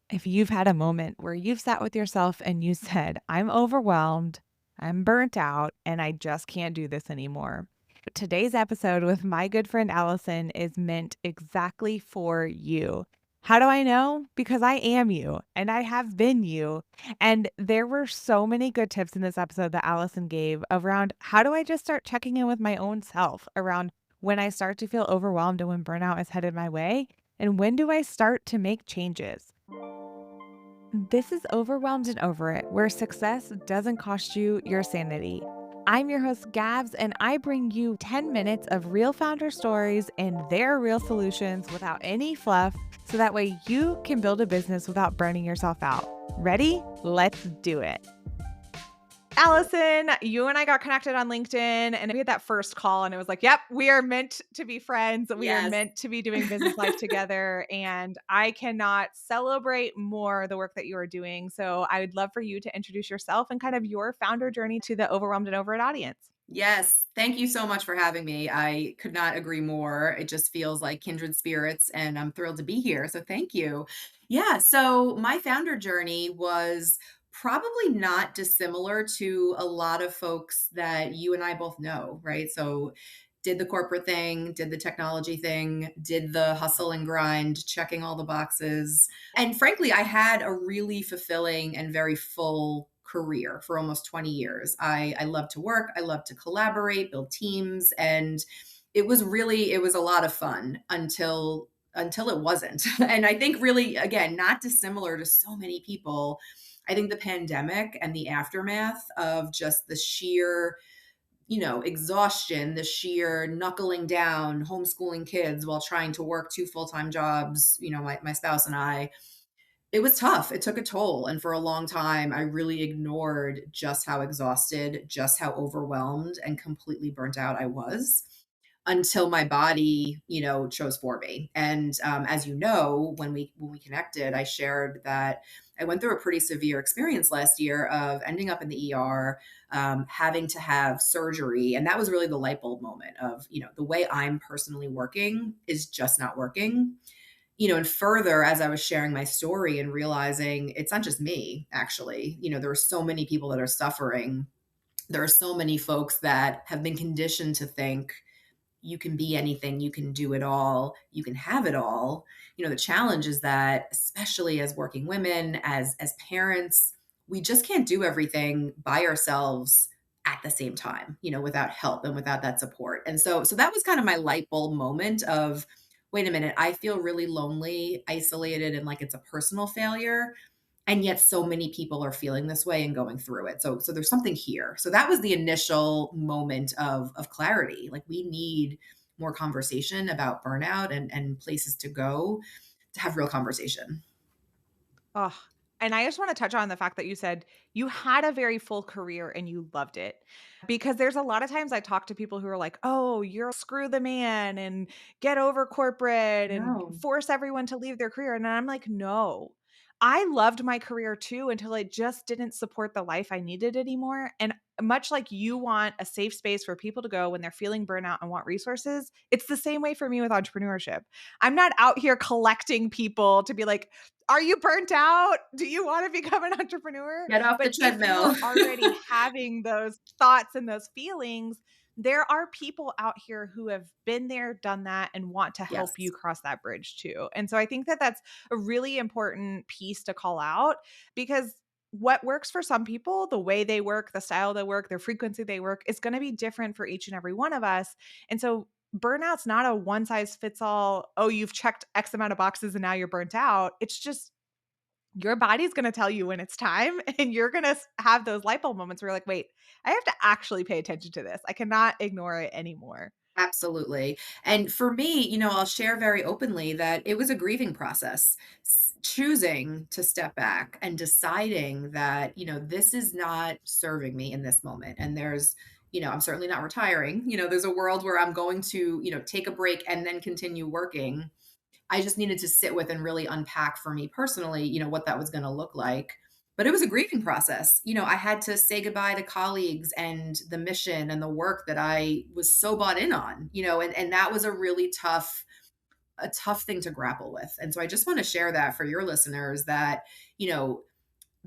If you've had a moment where you've sat with yourself and you said, I'm overwhelmed, I'm burnt out, and I just can't do this anymore. Today's episode with my good friend Allison is meant exactly for you. How do I know? Because I am you and I have been you. And there were so many good tips in this episode that Allison gave around how do I just start checking in with my own self around when I start to feel overwhelmed and when burnout is headed my way, and when do I start to make changes? This is Overwhelmed and Over It, where success doesn't cost you your sanity. I'm your host, Gabs, and I bring you 10 minutes of real founder stories and their real solutions without any fluff, so that way you can build a business without burning yourself out. Ready? Let's do it. Allison, you and I got connected on LinkedIn and we had that first call and it was like, yep, we are meant to be friends. We are Yes. meant to be doing business life together. And I cannot celebrate more the work that you are doing. So I would love for you to introduce yourself and kind of your founder journey to the Overwhelmed and Over It audience. Yes. Thank you so much for having me. I could not agree more. It just feels like kindred spirits, and I'm thrilled to be here. So thank you. Yeah. So my founder journey was probably not dissimilar to a lot of folks that you and I both know, right? So did the corporate thing, did the technology thing, did the hustle and grind, checking all the boxes. And frankly, I had a really fulfilling and very full career for almost 20 years. I love to work, I love to collaborate, build teams, and it was a lot of fun until it wasn't. And I think really again, not dissimilar to so many people, I think the pandemic and the aftermath of just the sheer exhaustion, the sheer knuckling down, homeschooling kids while trying to work two full-time jobs, my spouse and I, it was tough. It took a toll. And for a long time, I really ignored just how exhausted, just how overwhelmed and completely burnt out I was until my body, chose for me. And as you know, when we connected, I shared that I went through a pretty severe experience last year of ending up in the ER, having to have surgery, and that was really the light bulb moment of the way I'm personally working is just not working. And further, as I was sharing my story and realizing it's not just me, actually, there are so many people that are suffering. There are so many folks that have been conditioned to think you can be anything, you can do it all, you can have it all. The challenge is that, especially as working women, as parents, we just can't do everything by ourselves at the same time, without help and without that support. And so that was kind of my light bulb moment of, wait a minute, I feel really lonely, isolated, and like it's a personal failure. And yet so many people are feeling this way and going through it. So there's something here. So that was the initial moment of clarity. Like we need more conversation about burnout and places to go to have real conversation. Oh, and I just want to touch on the fact that you said you had a very full career and you loved it. Because there's a lot of times I talk to people who are like, oh, you're screw the man and get over corporate and No. force everyone to leave their career. And I'm like, no, I loved my career too until it just didn't support the life I needed anymore. And much like you want a safe space for people to go when they're feeling burnout and want resources, it's the same way for me with entrepreneurship. I'm not out here collecting people to be like, are you burnt out? Do you want to become an entrepreneur? Get off the But if you treadmill. are already having those thoughts and those feelings, there are people out here who have been there, done that, and want to help Yes. you cross that bridge too. And so I think that that's a really important piece to call out because what works for some people, the way they work, the style they work, their frequency they work is going to be different for each and every one of us. And so burnout's not a one size fits all. Oh, you've checked X amount of boxes and now you're burnt out. It's just your body's going to tell you when it's time and you're going to have those light bulb moments where you're like, wait, I have to actually pay attention to this. I cannot ignore it anymore. Absolutely. And for me, I'll share very openly that it was a grieving process. Choosing to step back and deciding that, this is not serving me in this moment. And I'm certainly not retiring. There's a world where I'm going to, take a break and then continue working. I just needed to sit with and really unpack for me personally, what that was going to look like. But it was a grieving process. I had to say goodbye to colleagues and the mission and the work that I was so bought in on, and that was a really tough a tough thing to grapple with. And so I just want to share that for your listeners that, you know,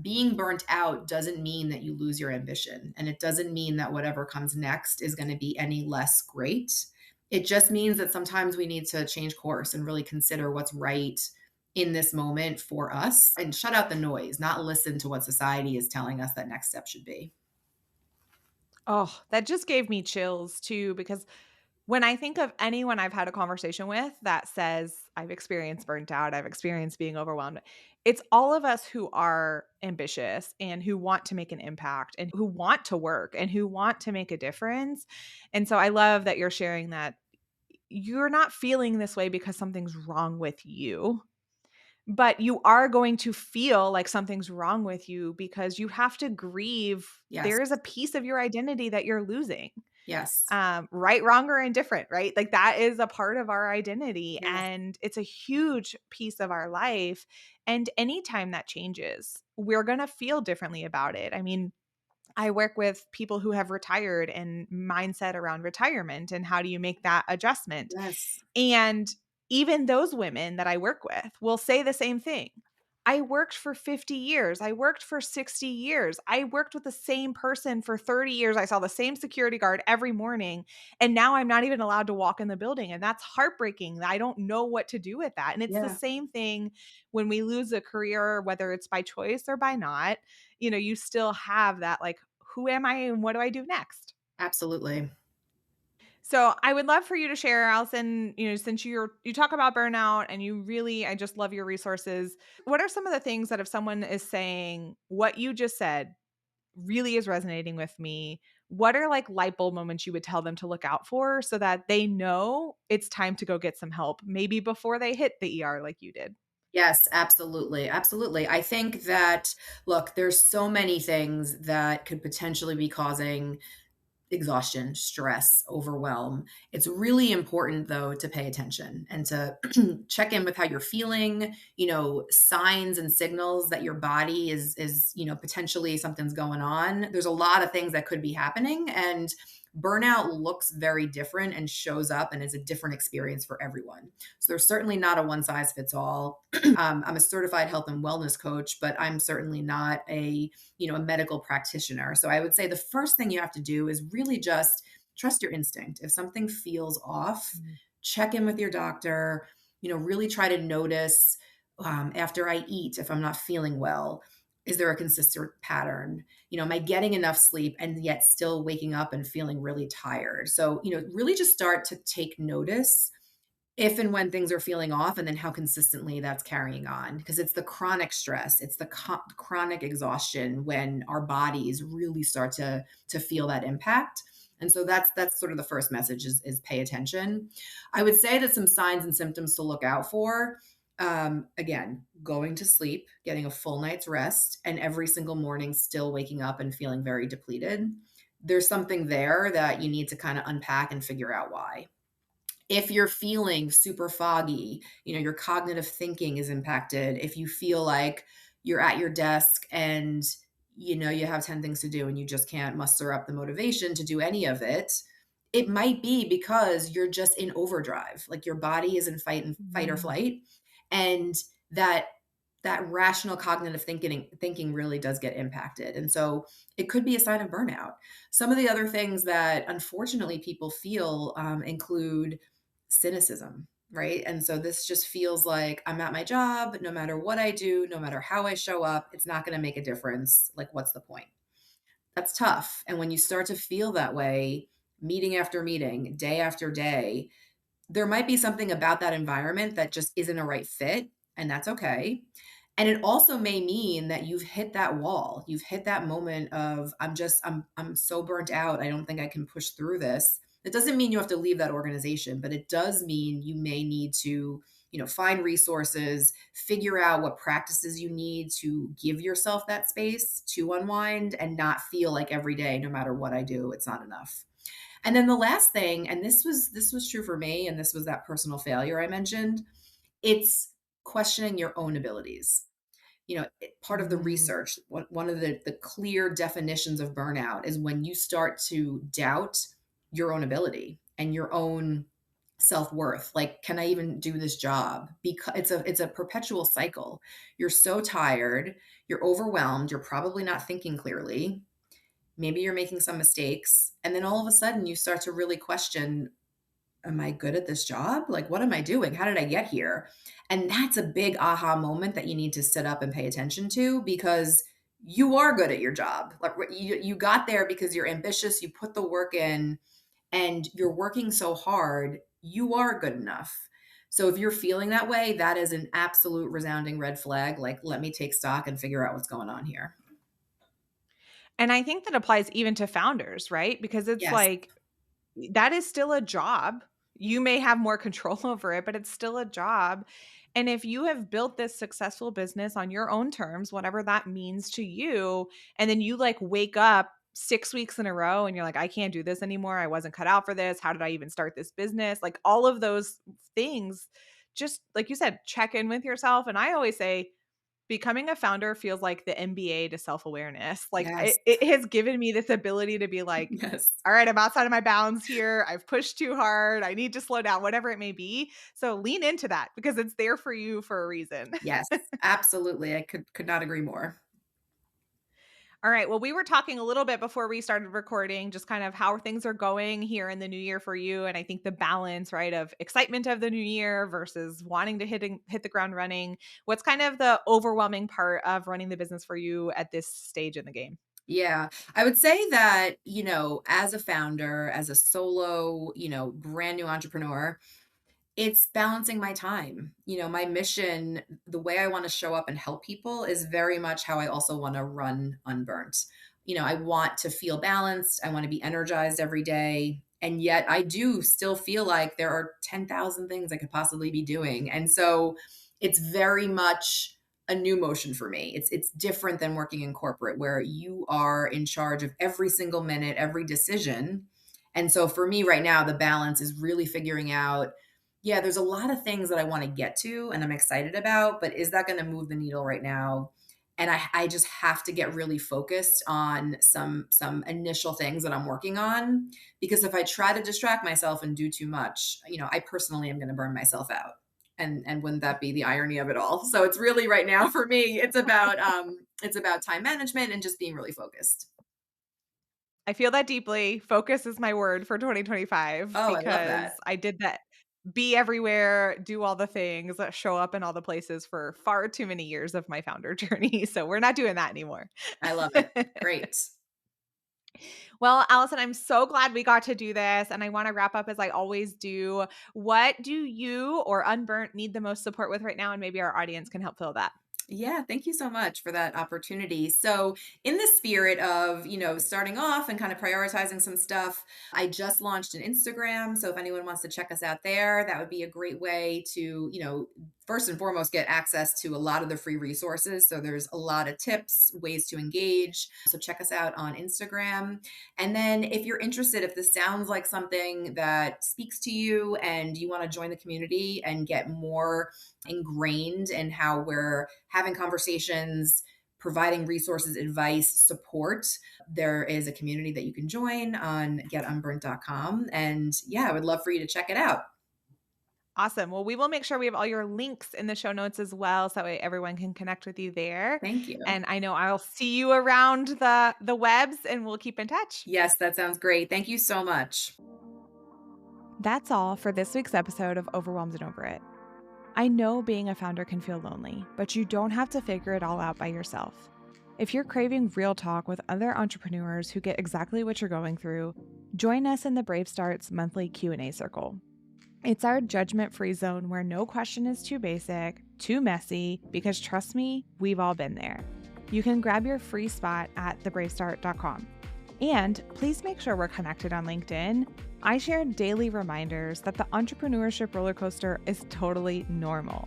being burnt out doesn't mean that you lose your ambition. And it doesn't mean that whatever comes next is going to be any less great. It just means that sometimes we need to change course and really consider what's right in this moment for us and shut out the noise, not listen to what society is telling us that next step should be. Oh, that just gave me chills too, because when I think of anyone I've had a conversation with that says, I've experienced burnt out, I've experienced being overwhelmed, it's all of us who are ambitious and who want to make an impact and who want to work and who want to make a difference. And so I love that you're sharing that you're not feeling this way because something's wrong with you, but you are going to feel like something's wrong with you because you have to grieve. Yes. There is a piece of your identity that you're losing, Yes. right, wrong, or indifferent, right? Like that is a part of our identity Yes. and it's a huge piece of our life. And anytime that changes, we're going to feel differently about it. I mean, I work with people who have retired and mindset around retirement and how do you make that adjustment. Yes. And even those women that I work with will say the same thing. I worked for 50 years. I worked for 60 years. I worked with the same person for 30 years. I saw the same security guard every morning. And now I'm not even allowed to walk in the building. And that's heartbreaking. I don't know what to do with that. And it's the Yeah. same thing when we lose a career, whether it's by choice or by not. You still have that, like, who am I and what do I do next? Absolutely. So I would love for you to share, Allison, since you talk about burnout and I just love your resources. What are some of the things that if someone is saying what you just said really is resonating with me? What are like light bulb moments you would tell them to look out for so that they know it's time to go get some help, maybe before they hit the ER like you did? Yes, absolutely. Absolutely. I think that, look, there's so many things that could potentially be causing exhaustion, stress, overwhelm. It's really important though to pay attention and to check in with how you're feeling, signs and signals that your body is, potentially something's going on. There's a lot of things that could be happening and burnout looks very different and shows up and is a different experience for everyone. So there's certainly not a one size fits all. I'm a certified health and wellness coach, but I'm certainly not a medical practitioner. So I would say the first thing you have to do is really just trust your instinct. If something feels off, Mhm. check in with your doctor, really try to notice after I eat if I'm not feeling well. Is there a consistent pattern? Am I getting enough sleep and yet still waking up and feeling really tired? So, really just start to take notice if and when things are feeling off, and then how consistently that's carrying on. Because it's the chronic stress, it's the chronic exhaustion when our bodies really start to feel that impact. And so that's sort of the first message is pay attention. I would say that some signs and symptoms to look out for. Again, going to sleep, getting a full night's rest, and every single morning still waking up and feeling very depleted. There's something there that you need to kind of unpack and figure out why. If you're feeling super foggy, your cognitive thinking is impacted. If you feel like you're at your desk and you have 10 things to do and you just can't muster up the motivation to do any of it, it might be because you're just in overdrive. Like your body is in fight or Mhm. flight. And that that rational cognitive thinking really does get impacted. And so it could be a sign of burnout. Some of the other things that unfortunately people feel include cynicism, right? And so this just feels like I'm at my job, no matter what I do, no matter how I show up, it's not going to make a difference. Like, what's the point? That's tough. And when you start to feel that way, meeting after meeting, day after day, there might be something about that environment that just isn't a right fit, and that's okay. And it also may mean that you've hit that wall. You've hit that moment of I'm so burnt out. I don't think I can push through this. It doesn't mean you have to leave that organization, but it does mean you may need to, find resources, figure out what practices you need to give yourself that space to unwind and not feel like every day, no matter what I do, it's not enough. And then the last thing, and this was true for me, and this was that personal failure I mentioned, it's questioning your own abilities. Part of the Mm. research, one of the clear definitions of burnout is when you start to doubt your own ability and your own self-worth. Like, can I even do this job? Because it's a perpetual cycle. You're so tired, you're overwhelmed, you're probably not thinking clearly. Maybe you're making some mistakes, and then all of a sudden you start to really question, am I good at this job? Like, what am I doing? How did I get here? And that's a big aha moment that you need to sit up and pay attention to, because you are good at your job. Like, you got there because you're ambitious, you put the work in, and you're working so hard, you are good enough. So if you're feeling that way, that is an absolute resounding red flag. Like, let me take stock and figure out what's going on here. And I think that applies even to founders, right? Because it's Yes. like that is still a job. You may have more control over it, but it's still a job. And if you have built this successful business on your own terms, whatever that means to you, and then you like wake up 6 weeks in a row and you're like, I can't do this anymore. I wasn't cut out for this. How did I even start this business? Like all of those things, just like you said, check in with yourself. And I always say, becoming a founder feels like the MBA to self-awareness. Like Yes. it has given me this ability to be like, Yes. all right, I'm outside of my bounds here. I've pushed too hard. I need to slow down, whatever it may be. So lean into that because it's there for you for a reason. Yes. Absolutely. I could not agree more. All right. Well, we were talking a little bit before we started recording, just kind of how things are going here in the new year for you. And I think the balance, right, of excitement of the new year versus wanting to hit the ground running. What's kind of the overwhelming part of running the business for you at this stage in the game? Yeah. I would say that, as a founder, as a solo, brand new entrepreneur, it's balancing my time. My mission, the way I want to show up and help people is very much how I also want to run Unburnt. I want to feel balanced. I want to be energized every day. And yet I do still feel like there are 10,000 things I could possibly be doing. And so it's very much a new motion for me. It's different than working in corporate where you are in charge of every single minute, every decision. And so for me right now, the balance is really figuring out, yeah, there's a lot of things that I want to get to and I'm excited about, but is that going to move the needle right now? And I just have to get really focused on some initial things that I'm working on, because if I try to distract myself and do too much, I personally am going to burn myself out. And wouldn't that be the irony of it all? So it's really right now for me, it's about time management and just being really focused. I feel that deeply. Focus is my word for 2025 Oh, I love because that. I did that. Be everywhere, do all the things, show up in all the places for far too many years of my founder journey. So we're not doing that anymore. I love it. Great. Well, Allison, I'm so glad we got to do this. And I want to wrap up as I always do. What do you or Unburnt need the most support with right now? And maybe our audience can help fill that. Yeah, thank you so much for that opportunity. So, in the spirit of, starting off and kind of prioritizing some stuff, I just launched an Instagram. So, if anyone wants to check us out there, that would be a great way to, first and foremost, get access to a lot of the free resources. So, there's a lot of tips, ways to engage. So, check us out on Instagram. And then, if you're interested, if this sounds like something that speaks to you and you want to join the community and get more ingrained in how we're having conversations, providing resources, advice, support, there is a community that you can join on getunburnt.com. And yeah, I would love for you to check it out. Awesome. Well, we will make sure we have all your links in the show notes as well, so that way everyone can connect with you there. Thank you. And I know I'll see you around the webs, and we'll keep in touch. Yes, that sounds great. Thank you so much. That's all for this week's episode of Overwhelmed and Over It. I know being a founder can feel lonely, but you don't have to figure it all out by yourself. If you're craving real talk with other entrepreneurs who get exactly what you're going through, join us in the Brave Starts monthly Q&A circle. It's our judgment-free zone where no question is too basic, too messy, because trust me, we've all been there. You can grab your free spot at thebravestart.com. And please make sure we're connected on LinkedIn. I share daily reminders that the entrepreneurship roller coaster is totally normal.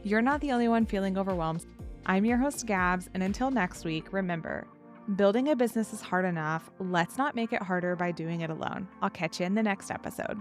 You're not the only one feeling overwhelmed. I'm your host, Gabs, and until next week, remember, building a business is hard enough. Let's not make it harder by doing it alone. I'll catch you in the next episode.